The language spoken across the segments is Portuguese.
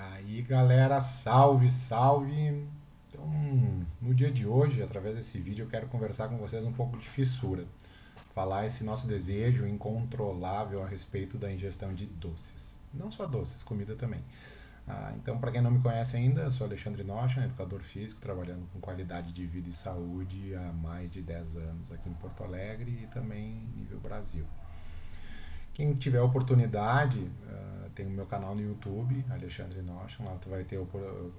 Aí, galera, salve, salve. Então, no dia de hoje, através desse vídeo, eu quero conversar com vocês um pouco de fissura. Falar esse nosso desejo incontrolável a respeito da ingestão de doces. Não só doces, comida também. Então, para quem não me conhece ainda, eu sou Alexandre Nocha, educador físico, trabalhando com qualidade de vida e saúde há mais de 10 anos aqui em Porto Alegre e também nível Brasil. Quem tiver oportunidade, tem o meu canal no YouTube, Alexandre Nocha, lá tu vai ter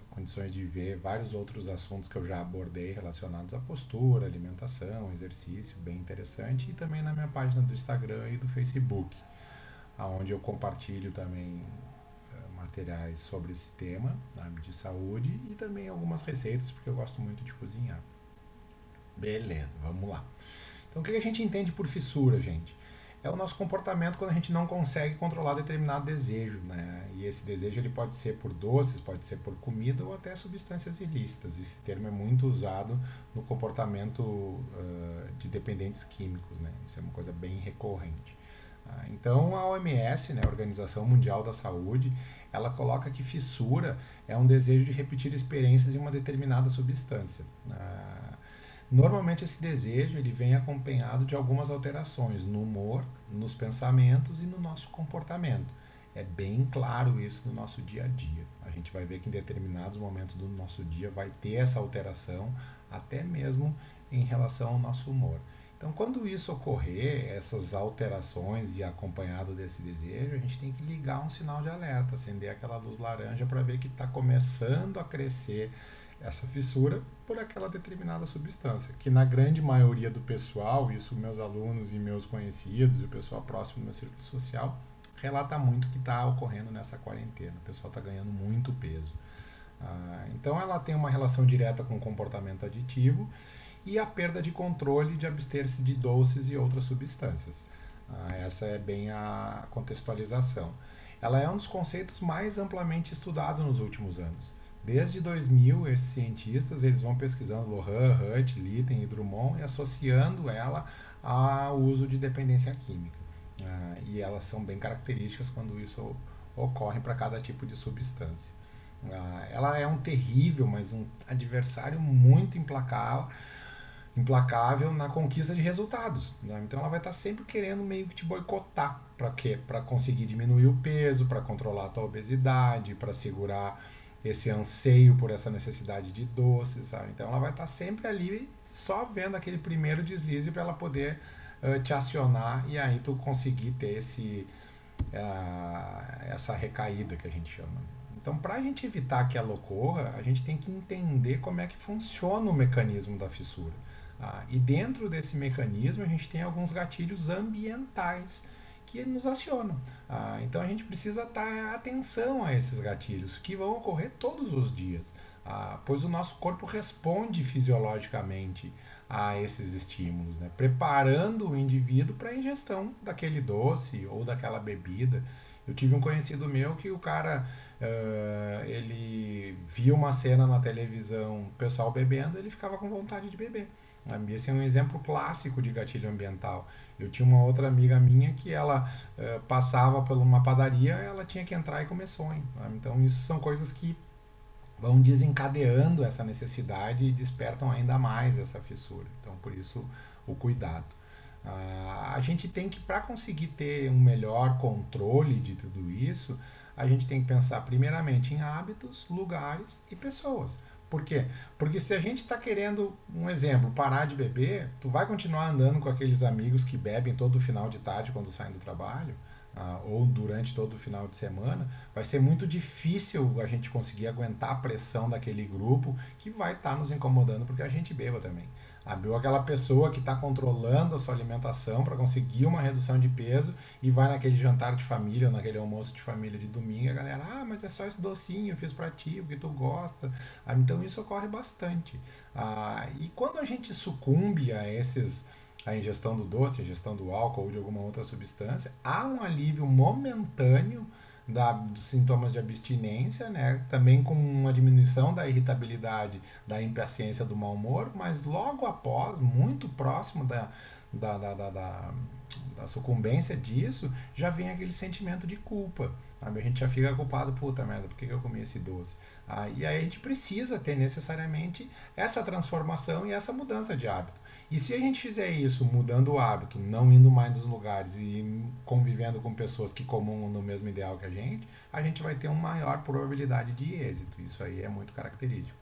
condições de ver vários outros assuntos que eu já abordei relacionados à postura, alimentação, exercício, bem interessante, e também na minha página do Instagram e do Facebook, onde eu compartilho também materiais sobre esse tema de saúde e também algumas receitas, porque eu gosto muito de cozinhar. Beleza, vamos lá. Então, o que a gente entende por fissura, gente? É o nosso comportamento quando a gente não consegue controlar determinado desejo, né? E esse desejo ele pode ser por doces, pode ser por comida ou até substâncias ilícitas. Esse termo é muito usado no comportamento de dependentes químicos, né? Isso é uma coisa bem recorrente. Então a OMS, né, a Organização Mundial da Saúde, ela coloca que fissura é um desejo de repetir experiências de uma determinada substância. Normalmente esse desejo ele vem acompanhado de algumas alterações no humor, nos pensamentos e no nosso comportamento. É bem claro isso no nosso dia a dia. A gente vai ver que em determinados momentos do nosso dia vai ter essa alteração, até mesmo em relação ao nosso humor. Então, quando isso ocorrer, essas alterações e acompanhado desse desejo, a gente tem que ligar um sinal de alerta, acender aquela luz laranja para ver que está começando a crescer essa fissura por aquela determinada substância, que na grande maioria do pessoal, isso meus alunos e meus conhecidos e o pessoal próximo do meu círculo social, relata muito que está ocorrendo nessa quarentena. O pessoal está ganhando muito peso. Então ela tem uma relação direta com o comportamento aditivo e a perda de controle de abster-se de doces e outras substâncias. Essa é bem a contextualização. Ela é um dos conceitos mais amplamente estudados nos últimos anos. Desde 2000, esses cientistas eles vão pesquisando Lohan, Hutt, Litten e Drummond e associando ela ao uso de dependência química. E elas são bem características quando isso ocorre para cada tipo de substância. Ela é um terrível, mas um adversário muito implacável na conquista de resultados. Né? Então ela vai estar sempre querendo meio que te boicotar. Para quê? Para conseguir diminuir o peso, para controlar a tua obesidade, para segurar esse anseio por essa necessidade de doces, sabe? Então ela vai estar sempre ali só vendo aquele primeiro deslize para ela poder te acionar e aí tu conseguir ter essa recaída que a gente chama. Então, para a gente evitar que ela ocorra, a gente tem que entender como é que funciona o mecanismo da fissura. E dentro desse mecanismo, a gente tem alguns gatilhos ambientais que nos acionam. Então, a gente precisa dar atenção a esses gatilhos, que vão ocorrer todos os dias, pois o nosso corpo responde fisiologicamente a esses estímulos, né? Preparando o indivíduo para a ingestão daquele doce ou daquela bebida. Eu tive um conhecido meu que o cara ele via uma cena na televisão, o pessoal bebendo, ele ficava com vontade de beber. Esse é um exemplo clássico de gatilho ambiental. Eu tinha uma outra amiga minha que ela passava por uma padaria, ela tinha que entrar e comer sonho. Então isso são coisas que vão desencadeando essa necessidade e despertam ainda mais essa fissura. Então por isso o cuidado. A gente tem que, para conseguir ter um melhor controle de tudo isso, a gente tem que pensar primeiramente em hábitos, lugares e pessoas. Por quê? Porque se a gente está querendo, um exemplo, parar de beber, tu vai continuar andando com aqueles amigos que bebem todo final de tarde quando saem do trabalho, ou durante todo o final de semana, vai ser muito difícil a gente conseguir aguentar a pressão daquele grupo que vai estar nos incomodando porque a gente beba também. Abriu aquela pessoa que está controlando a sua alimentação para conseguir uma redução de peso e vai naquele jantar de família, ou naquele almoço de família de domingo, e a galera, mas é só esse docinho, eu fiz para ti, porque tu gosta. Então isso ocorre bastante. E quando a gente sucumbe a ingestão do doce, a ingestão do álcool ou de alguma outra substância, há um alívio momentâneo dos sintomas de abstinência, né? Também com uma diminuição da irritabilidade, da impaciência, do mau humor, mas logo após, muito próximo da sucumbência disso, já vem aquele sentimento de culpa. sabe? A gente já fica culpado, puta merda, por que eu comi esse doce? E aí a gente precisa ter necessariamente essa transformação e essa mudança de hábito. E se a gente fizer isso, mudando o hábito, não indo mais nos lugares e convivendo com pessoas que comungam no mesmo ideal que a gente vai ter uma maior probabilidade de êxito. Isso aí é muito característico.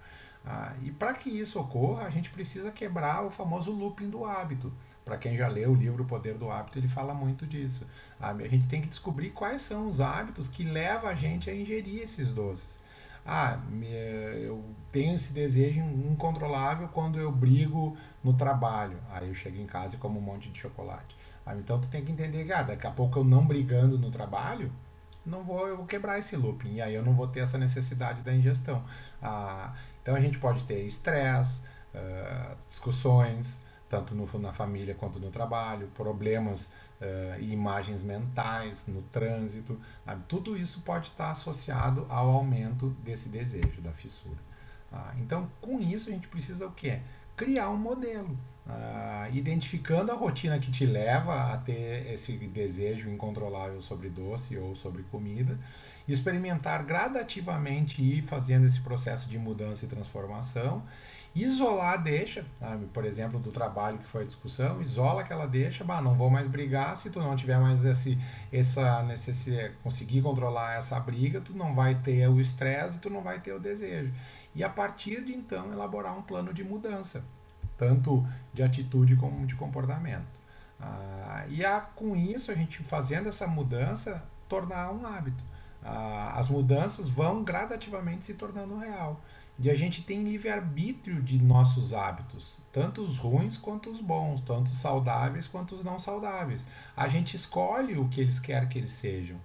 E para que isso ocorra, a gente precisa quebrar o famoso looping do hábito. Para quem já leu o livro O Poder do Hábito, ele fala muito disso. A gente tem que descobrir quais são os hábitos que levam a gente a ingerir esses doces. Eu tenho esse desejo incontrolável quando eu brigo no trabalho. Aí eu chego em casa e como um monte de chocolate. Então tu tem que entender que daqui a pouco eu não brigando no trabalho, eu vou quebrar esse looping. E aí eu não vou ter essa necessidade da ingestão. Então a gente pode ter estresse, discussões, tanto na família quanto no trabalho, problemas e imagens mentais, no trânsito. Sabe? Tudo isso pode estar associado ao aumento desse desejo, da fissura. Então, com isso, a gente precisa o quê? Criar um modelo. Identificando a rotina que te leva a ter esse desejo incontrolável sobre doce ou sobre comida, experimentar gradativamente e ir fazendo esse processo de mudança e transformação, isolar a deixa, sabe? Por exemplo, do trabalho que foi a discussão, isola aquela deixa, não vou mais brigar, se tu não tiver mais essa necessidade, conseguir controlar essa briga, tu não vai ter o estresse, tu não vai ter o desejo. E a partir de então elaborar um plano de mudança, tanto de atitude como de comportamento. Com isso, a gente fazendo essa mudança, tornar um hábito. As mudanças vão gradativamente se tornando real. E a gente tem livre-arbítrio de nossos hábitos, tanto os ruins quanto os bons, tanto os saudáveis quanto os não saudáveis. A gente escolhe o que eles querem que eles sejam.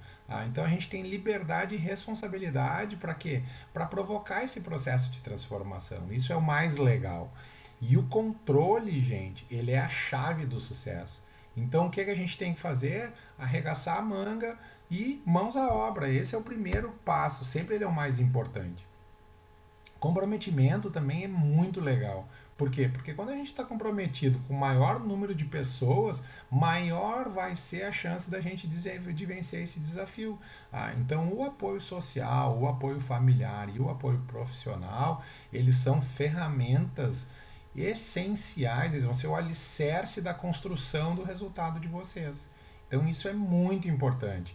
Então a gente tem liberdade e responsabilidade para quê? Para provocar esse processo de transformação. Isso é o mais legal. E o controle, gente, ele é a chave do sucesso. Então o que a gente tem que fazer? Arregaçar a manga e mãos à obra. Esse é o primeiro passo, sempre ele é o mais importante. Comprometimento também é muito legal. Por quê? Porque quando a gente está comprometido com o maior número de pessoas, maior vai ser a chance da gente de vencer esse desafio. Então, o apoio social, o apoio familiar e o apoio profissional, eles são ferramentas essenciais, eles vão ser o alicerce da construção do resultado de vocês. Então isso é muito importante.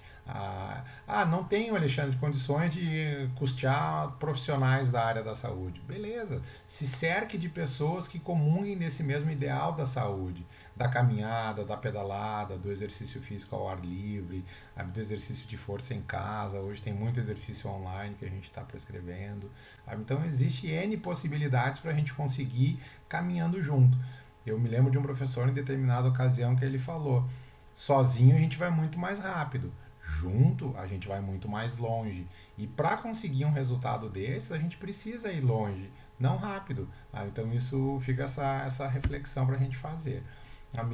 Não tenho, Alexandre, condições de custear profissionais da área da saúde. Beleza. Se cerque de pessoas que comunguem desse mesmo ideal da saúde, da caminhada, da pedalada, do exercício físico ao ar livre, do exercício de força em casa. Hoje tem muito exercício online que a gente está prescrevendo. Então existe N possibilidades para a gente conseguir caminhando junto. Eu me lembro de um professor em determinada ocasião que ele falou: sozinho a gente vai muito mais rápido, junto a gente vai muito mais longe. E para conseguir um resultado desses, a gente precisa ir longe, não rápido. Então isso fica essa reflexão para a gente fazer.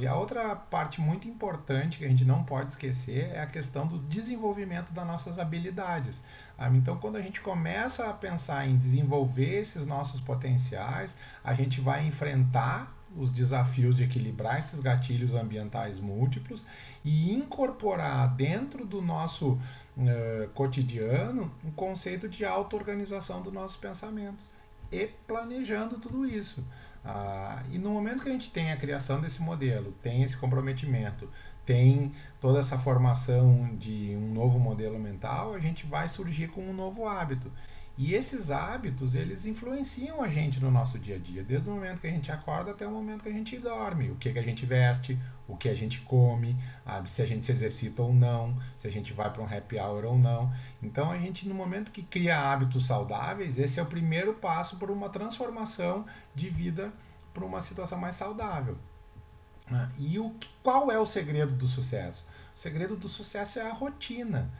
A outra parte muito importante que a gente não pode esquecer é a questão do desenvolvimento das nossas habilidades. Então, quando a gente começa a pensar em desenvolver esses nossos potenciais, a gente vai enfrentar os desafios de equilibrar esses gatilhos ambientais múltiplos e incorporar dentro do nosso cotidiano um conceito de auto-organização dos nossos pensamentos e planejando tudo isso. E no momento que a gente tem a criação desse modelo, tem esse comprometimento, tem toda essa formação de um novo modelo mental, a gente vai surgir com um novo hábito. E esses hábitos, eles influenciam a gente no nosso dia a dia, desde o momento que a gente acorda até o momento que a gente dorme. O que a gente veste, o que a gente come, se a gente se exercita ou não, se a gente vai para um happy hour ou não. Então, a gente, no momento que cria hábitos saudáveis, esse é o primeiro passo para uma transformação de vida para uma situação mais saudável. E qual é o segredo do sucesso? O segredo do sucesso é a rotina.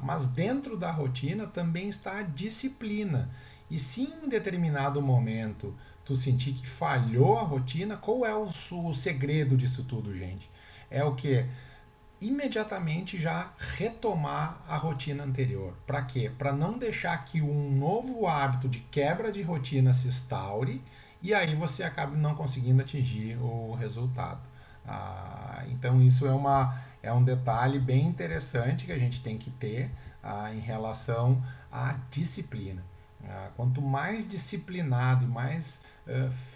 Mas dentro da rotina também está a disciplina. E se em determinado momento tu sentir que falhou a rotina, qual é o segredo disso tudo, gente? É o que? Imediatamente já retomar a rotina anterior. Para quê? Para não deixar que um novo hábito de quebra de rotina se instaure e aí você acabe não conseguindo atingir o resultado. Então isso é um detalhe bem interessante que a gente tem que ter. em relação à disciplina. Quanto mais disciplinado e mais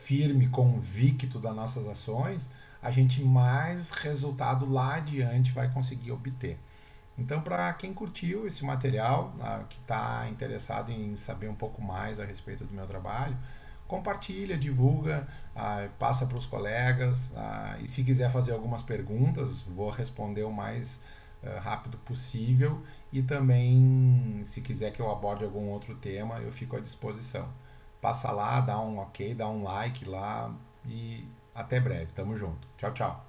firme, convicto das nossas ações, a gente mais resultado lá adiante vai conseguir obter. Então, para quem curtiu esse material, que está interessado em saber um pouco mais a respeito do meu trabalho, compartilha, divulga, passa para os colegas, e se quiser fazer algumas perguntas, vou responder o mais rápido possível, e também se quiser que eu aborde algum outro tema, eu fico à disposição. Passa lá, dá um ok, dá um like lá e até breve. Tamo junto. Tchau, tchau.